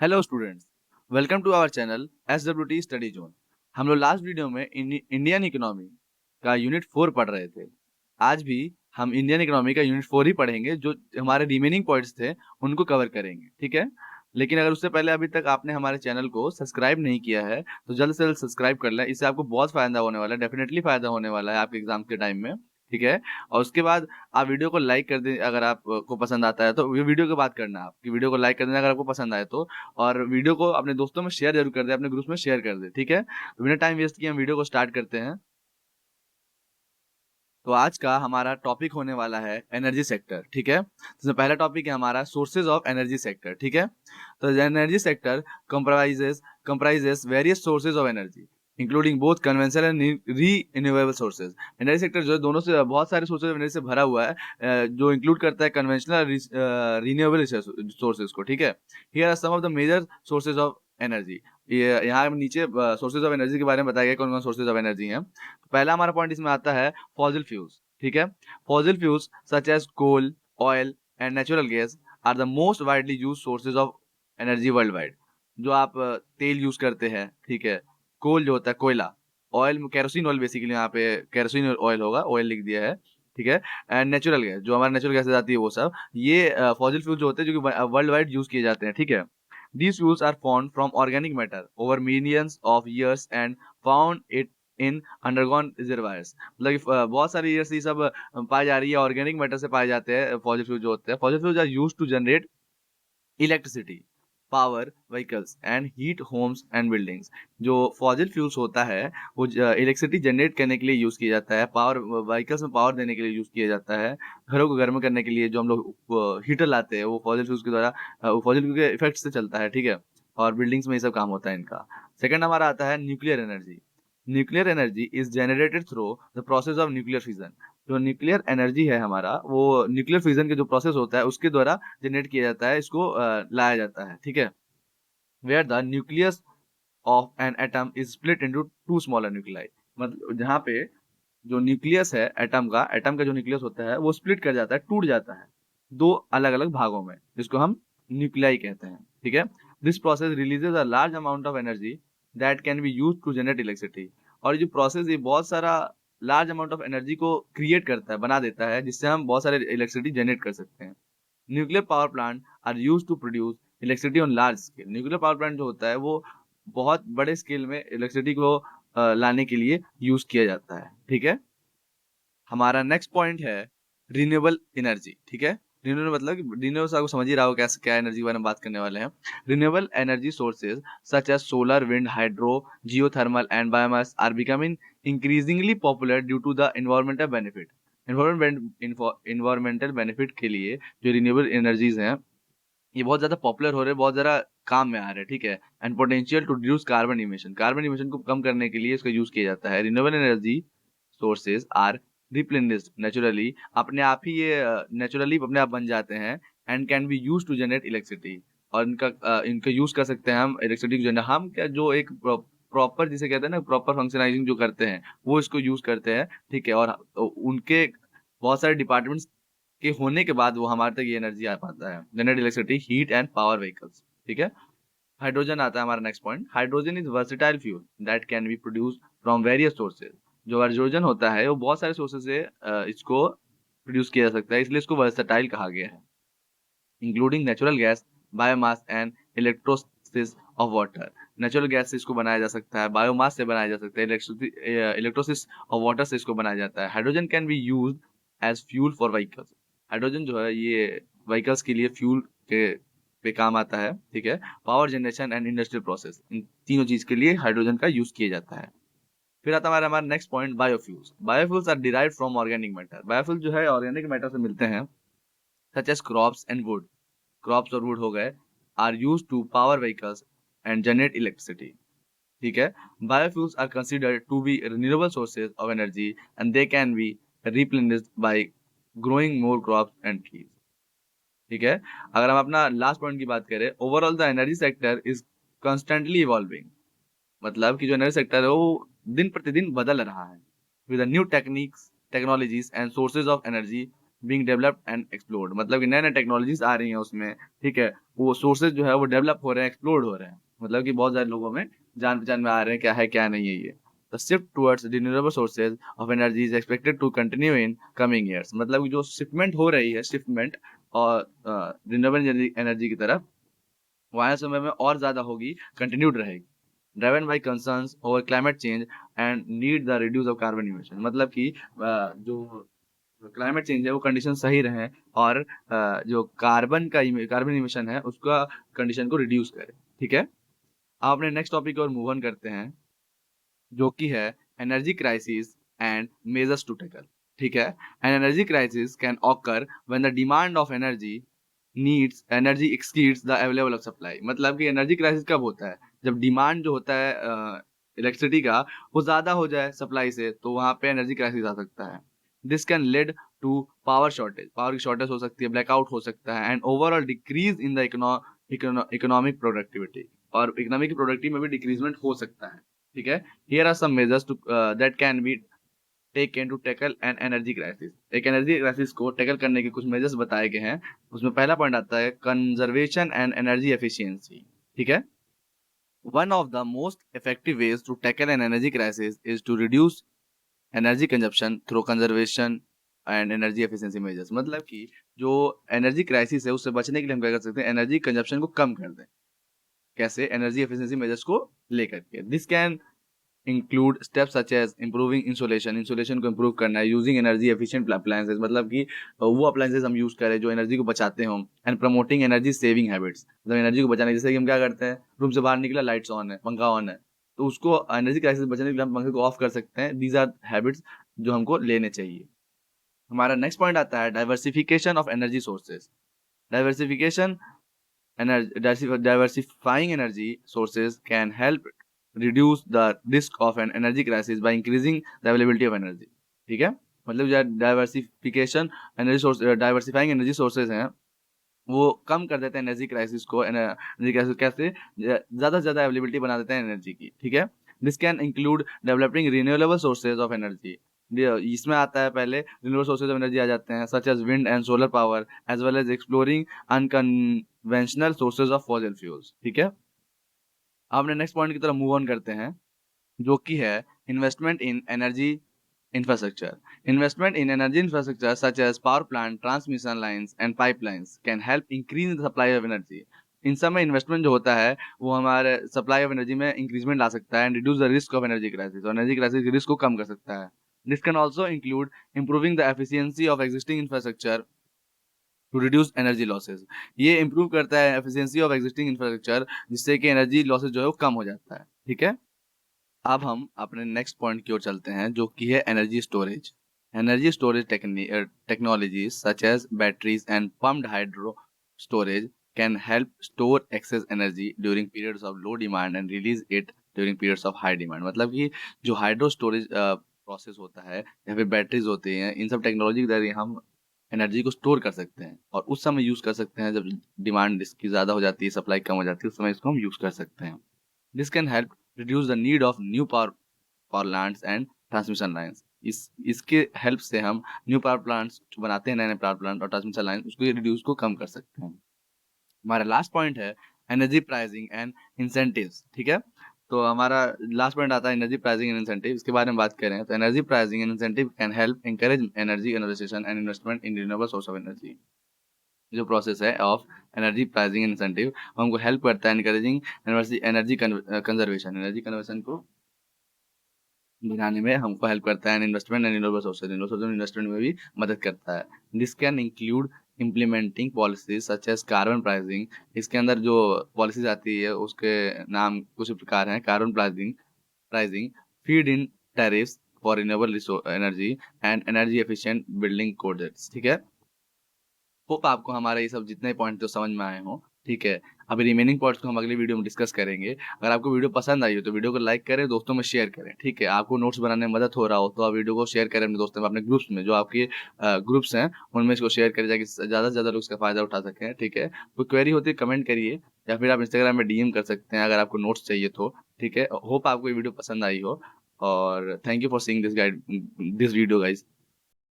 Hello students, welcome to our channel SWT study zone. हम लोग last video में Indian economy का unit 4 पढ़ रहे थे। आज भी हम इंडियन इकोनॉमी का यूनिट 4 ही पढ़ेंगे। जो हमारे रिमेनिंग पॉइंट्स थे उनको कवर करेंगे, ठीक है। लेकिन अगर उससे पहले अभी तक आपने हमारे चैनल को सब्सक्राइब नहीं किया है तो जल्द से जल्द सब्सक्राइब कर लें। इससे आपको बहुत फायदा होने वाला है, डेफिनेटली फायदा होने वाला है आपके एग्जाम के टाइम में, ठीक है। और उसके बाद आप वीडियो को लाइक कर दें अगर आपको पसंद आता है तो। ये वीडियो की बात करना है, आपकी वीडियो को लाइक कर देना अगर आपको पसंद आए तो। और वीडियो को अपने दोस्तों में शेयर जरूर कर दे, अपने ग्रुप में शेयर कर दे, ठीक है। तो बिना टाइम वेस्ट किए हम वीडियो को स्टार्ट करते हैं। तो आज का हमारा टॉपिक होने वाला है एनर्जी सेक्टर, ठीक है। तो पहला टॉपिक है हमारा सोर्सेज ऑफ एनर्जी सेक्टर, ठीक है। तो energy sector comprises various sources of energy including both conventional and renewable sources. Energy sector जो है दोनों से बहुत सारे सोर्सेज ऑफ एनर्जी से भरा हुआ है, जो इंक्लूड करता है कन्वेंशनल रीन्यूएबल सोर्सेज को, ठीक है। Here are some of the major sources of energy. ये यहाँ नीचे सोर्सेज ऑफ एनर्जी के बारे में बताया गया कौन कौन सोर्सेज ऑफ एनर्जी हैं। पहला हमारा पॉइंट इसमें आता है फॉसिल फ्यूल्स, ठीक है। Fossil fuels such as coal, oil and natural gas are the most widely use sources of energy worldwide. जो आप तेल यूज करते हैं, ठीक है। कोल जो होता है कोयला, ऑयल केरोसिन ऑयल, बेसिकली यहाँ पे केरोसिन ऑयल होगा, ऑयल लिख दिया है, ठीक है। एंड नेचुरल गैस जो हमारे नेचुरल गैस आती है वो सब, ये फॉसिल फ्यूल जो होते हैं जो कि वर्ल्ड वाइड यूज किए जाते हैं, ठीक है। These fuels are formed from organic matter over millions of years and found it in underground reservoirs। मतलब कि बहुत सारी ईयर्स ये सब पाई जा रही है, ऑर्गेनिक मैटर से पाए जाते हैं फॉसिल फ्यूल जो होते हैं। Fossil fuels are used to generate electricity, power vehicles and heat homes and buildings. जो फॉसिल फ्यूल्स होता है वो इलेक्ट्रिसिटी जनरेट करने के लिए यूज किया जाता है, पावर व्हीकल्स में पावर देने के लिए यूज किया जाता है, घरों को गर्म करने के लिए जो हम लोग हीटर लाते हैं वो फॉसिल फ्यूल्स के द्वारा, फॉसिल फ्यूल के इफेक्ट से चलता है, ठीक है। और बिल्डिंग्स में ये सब काम होता है इनका। सेकंड हमारा आता है nuclear energy. Nuclear energy is generated through the process of nuclear fission. जो न्यूक्लियर एनर्जी है हमारा, वो न्यूक्लियर फिजन के जो प्रोसेस होता है उसके द्वारा जनरेट किया जाता है, इसको लाया जाता है, ठीक है। Where the nucleus of an atom is split into two smaller nuclei. मतलब जहाँ पे जो न्यूक्लियस है एटम का जो न्यूक्लियस होता है वो स्प्लिट कर जाता है, टूट जाता है दो अलग अलग भागों में, जिसको हम न्यूक्लियाई कहते हैं, ठीक है। This process releases a large amount of energy that can be use to generate electricity. और ये जो प्रोसेस ये बहुत सारा लार्ज अमाउंट ऑफ एनर्जी को क्रिएट करता है, बना देता है, जिससे हम बहुत सारे इलेक्ट्रिसिटी जनरेट कर सकते हैं। Nuclear power plant are use to produce electricity on large scale. Nuclear power plant जो होता है वो बहुत बड़े स्केल में इलेक्ट्रिसिटी को लाने के लिए यूज किया जाता है, ठीक है। हमारा नेक्स्ट पॉइंट है रिन्यूएबल एनर्जी, ठीक है। रिन्यूएबल मतलब रिन्यूएबल आपको समझ ही रहा हो कैसे, क्या एनर्जी के बारे में बात करने वाले हैं। Renewable energy sources such as solar, wind, hydro, geothermal and biomass are becoming increasingly popular due to the environmental benefit. Environmental benefit के लिए जो रिन्यूएबल एनर्जीज हैं ये बहुत ज्यादा पॉपुलर हो रहे हैं, बहुत ज्यादा काम में आ रहे हैं, ठीक है। And potential to reduce carbon emission, carbon emission को कम करने के लिए इसका यूज किया जाता है। Renewable energy sources are replenished naturally, अपने आप ही ये नेचुरली अपने आप बन जाते हैं। And can be use to generate electricity, और इनका यूज कर सकते हैं हम इलेक्ट्रिसिटी को जनरेट, हम क्या जो एक प्रॉपर जिसे कहते हैं ना, प्रॉपर फंक्शनाइजिंग जो करते हैं वो इसको यूज करते हैं, ठीक है। और उनके बहुत सारे डिपार्टमेंट्स के होने के बाद वो हमारे तक ये एनर्जी आ पाता है, generate electricity, heat and power vehicles, ठीक है। हाइड्रोजन आता है हमारा next point. Hydrogen is versatile fuel that can B produce from various sources. जो हाइड्रोजन होता है वो बहुत सारे सोर्सेज से इसको प्रोड्यूस किया जा सकता है, इसलिए इसको वर्सेटाइल कहा गया है। Including natural gas, biomass and electrolysis of water. Natural gas से इसको बनाया जा सकता है, बायोमास से बनाया जा सकता है, इलेक्ट्रोसिस ऑफ वाटर से इसको बनाया जाता है। Hydrogen can be use as fuel for vehicles. Hydrogen जो है ये व्हीकल्स के लिए फ्यूल के पे काम आता है, ठीक है। Power generation and industrial process, इन तीनों चीज के लिए हाइड्रोजन का यूज किया जाता है। फिर आता है हमारा next point biofuels. Biofuels are derived from organic matter. Biofuel जो है ऑर्गेनिक मैटर से मिलते हैं, such as crops and wood, crops और वुड हो गए, are use to power vehicles and generate electricity, ठीक है। Biofuels are considered to be renewable sources of energy and they can be replenished by growing more crops and trees, ठीक है। अगर हम अपना लास्ट पॉइंट की बात करें, overall the energy sector is constantly evolving. मतलब कि जो एनर्जी सेक्टर है वो दिन प्रतिदिन बदल रहा है। With new techniques, technologies and sources of energy being developed and explored, मतलब कि नए नए टेक्नोलॉजीज आ रही हैं उसमें, ठीक है, वो सोर्सेज जो है वो डेवलप हो रहे हैं, एक्सप्लोर हो रहे हैं, मतलब कि बहुत सारे लोगों में जान पहचान में आ रहे हैं क्या है क्या नहीं है ये। The shift towards renewable sources of energy is expected to continue in coming years, मतलब कि जो शिफ्टमेंट हो रही है, शिफ्टमेंट और रिन्यूएबल एनर्जी की तरफ, वो आने समय में और ज्यादा होगी, कंटिन्यूड रहेगी। Driven by concerns over climate change and need the reduce of carbon emission, मतलब कि जो क्लाइमेट चेंज है वो कंडीशन सही रहे और जो कार्बन इमिशन है उसका कंडीशन को रिड्यूस करे, ठीक है। आप अपने नेक्स्ट टॉपिक और मूव ऑन करते हैं, जो कि है energy crisis and measures to tackle, ठीक है। An energy crisis can occur when the demand of energy exceeds the available of supply, मतलब कि एनर्जी क्राइसिस कब होता है, जब डिमांड जो होता है इलेक्ट्रिसिटी का वो ज्यादा हो जाए सप्लाई से, तो वहां पे एनर्जी क्राइसिस आ सकता है। This can lead to power shortage, power की शॉर्टेज हो सकती है, ब्लैकआउट हो सकता है, and overall decrease in the economic productivity, और इकोनॉमिक की प्रोडक्टिविटी में भी डिक्रीजमेंट हो सकता है, ठीक है। Here are some measures to that can be taken to tackle an energy crisis, एक एनर्जी क्राइसिस को टैकल करने के कुछ मेजर्स बताए गए हैं। उसमें पहला पॉइंट आता है कंजर्वेशन एंड एनर्जी एफिशिएंसी, ठीक है। One of the most effective ways to tackle an energy crisis is to reduce energy consumption through conservation and energy efficiency measures, मतलब कि जो एनर्जी क्राइसिस है उससे बचने के लिए हम क्या कर सकते हैं, एनर्जी कंजप्शन को कम कर दें। कैसे? एनर्जी एफिशिएंसी मेजर्स को लेकर के। This can include steps such as improving insulation, insulation को इंप्रूव करना है, यूजिंग एनर्जी एफिशिएंट अप्लायंसेज, मतलब कि वो अप्लायंसेज हम यूज करें जो एनर्जी को बचाते हों, and promoting energy saving habits, मतलब एनर्जी को बचाने, जैसे कि हम क्या करते हैं, रूम से बाहर निकला, लाइट्स ऑन है, पंखा ऑन है, तो उसको एनर्जी क्राइसिस से बचने के लिए हम पंखे को ऑफ कर सकते हैं। दीज आर हैबिट्स जो हमको लेने चाहिए। हमारा नेक्स्ट पॉइंट आता है diversification of energy sources. Diversification diversifying energy sources can help reduce the risk of an energy crisis by increasing the availability of energy, ठीक है। मतलब जो diversification energy source diversifying energy sources हैं वो कम कर देते हैं एनर्जी क्राइसिस को। एनर्जी क्राइसिस कैसे? ज्यादा से ज्यादा अवेलेबिलिटी बना देते हैं एनर्जी की, ठीक है। This can include developing renewable sources of energy, इसमें आता है पहले रिन्यूएबल सोर्सेज ऑफ एनर्जी आ जाते हैं, such as wind and solar power, as well as exploring unconventional sources of fossil fuels, ठीक है। आपने नेक्स्ट पॉइंट की तरफ मूव ऑन करते हैं, जो कि है investment in energy infrastructure. Investment in energy infrastructure such as power plant, transmission lines and pipelines can help increase the supply of energy. इन सब में इन्वेस्टमेंट जो होता है वो हमारे सप्लाई ऑफ एनर्जी में इंक्रीजमेंट ला सकता है and reduce the risk of energy crisis, और एनर्जी क्राइसिस के रिस्क को कम कर सकता है। This can also include improving the efficiency of existing infrastructure to reduce energy losses, ये इंप्रूव करता है एफिशिएंसी ऑफ एग्जिस्टिंग इंफ्रास्ट्रक्चर, जिससे कि एनर्जी लॉसेज जो है वो कम हो जाता है, ठीक है। अब हम अपने नेक्स्ट पॉइंट की ओर चलते हैं, जो कि है energy storage. Energy storage technologies such as batteries and pumped hydro storage can help store excess energy during periods of low demand and release it during periods of high demand, मतलब कि जो hydro storage process होता है या फिर batteries होती हैं, इन सब टेक्नोलॉजी के जरिए हम एनर्जी को स्टोर कर सकते हैं और उस समय यूज कर सकते हैं जब डिमांड इसकी ज्यादा हो जाती है, सप्लाई कम हो जाती है, उस समय इसको हम यूज कर सकते हैं। This can help reduce the need of new power plants and transmission lines. इसके हेल्प से हम न्यू पावर प्लांट्स बनाते हैं, नए नए पावर प्लांट और ट्रांसमिशन लाइन, उसको रिड्यूस को कम कर सकते हैं। हमारा लास्ट पॉइंट है एनर्जी प्राइसिंग एंड इंसेंटिव्स, ठीक है। तो हमारा लास्ट पॉइंट आता है एनर्जी प्राइसिंग एंड इंसेंटिव, इसके बारे में बात करें तो energy pricing and incentive can help encourage energy innovation and investment in renewable source of energy. जो प्रोसेस है of energy pricing and incentive हमको हेल्प करता है encouraging energy conservation, energy conservation को दिलाने में हमको हेल्प करता है, investment and renewable sources investment में भी मदद करता है। This can include implementing policies such as carbon pricing, इसके अंदर जो पॉलिसीज आती है उसके नाम कुछ प्रकार हैं, carbon pricing, feed in tariffs for renewable energy and energy efficient building codes, ठीक है। होप आपको हमारे ये सब जितने पॉइंट तो समझ में आए हों, ठीक है। अभी रिमेनिंग पॉइंट्स को हम अगली वीडियो में डिस्कस करेंगे। अगर आपको वीडियो पसंद आई हो तो वीडियो को लाइक करें, दोस्तों में शेयर करें, ठीक है। आपको नोट्स बनाने में मदद हो रहा हो तो आप वीडियो को शेयर करें अपने दोस्तों में, अपने ग्रुप्स में, जो आपके ग्रुप्स हैं उनमें इसको शेयर करें ताकि ज़्यादा से ज़्यादा लोग इसका फ़ायदा उठा सकें, ठीक है। कोई क्वेरी होती है कमेंट करिए या फिर आप इंस्टाग्राम में डीएम कर सकते हैं अगर आपको नोट्स चाहिए तो, ठीक है। होप आपको ये वीडियो पसंद आई हो और thank you for seeing this video guys.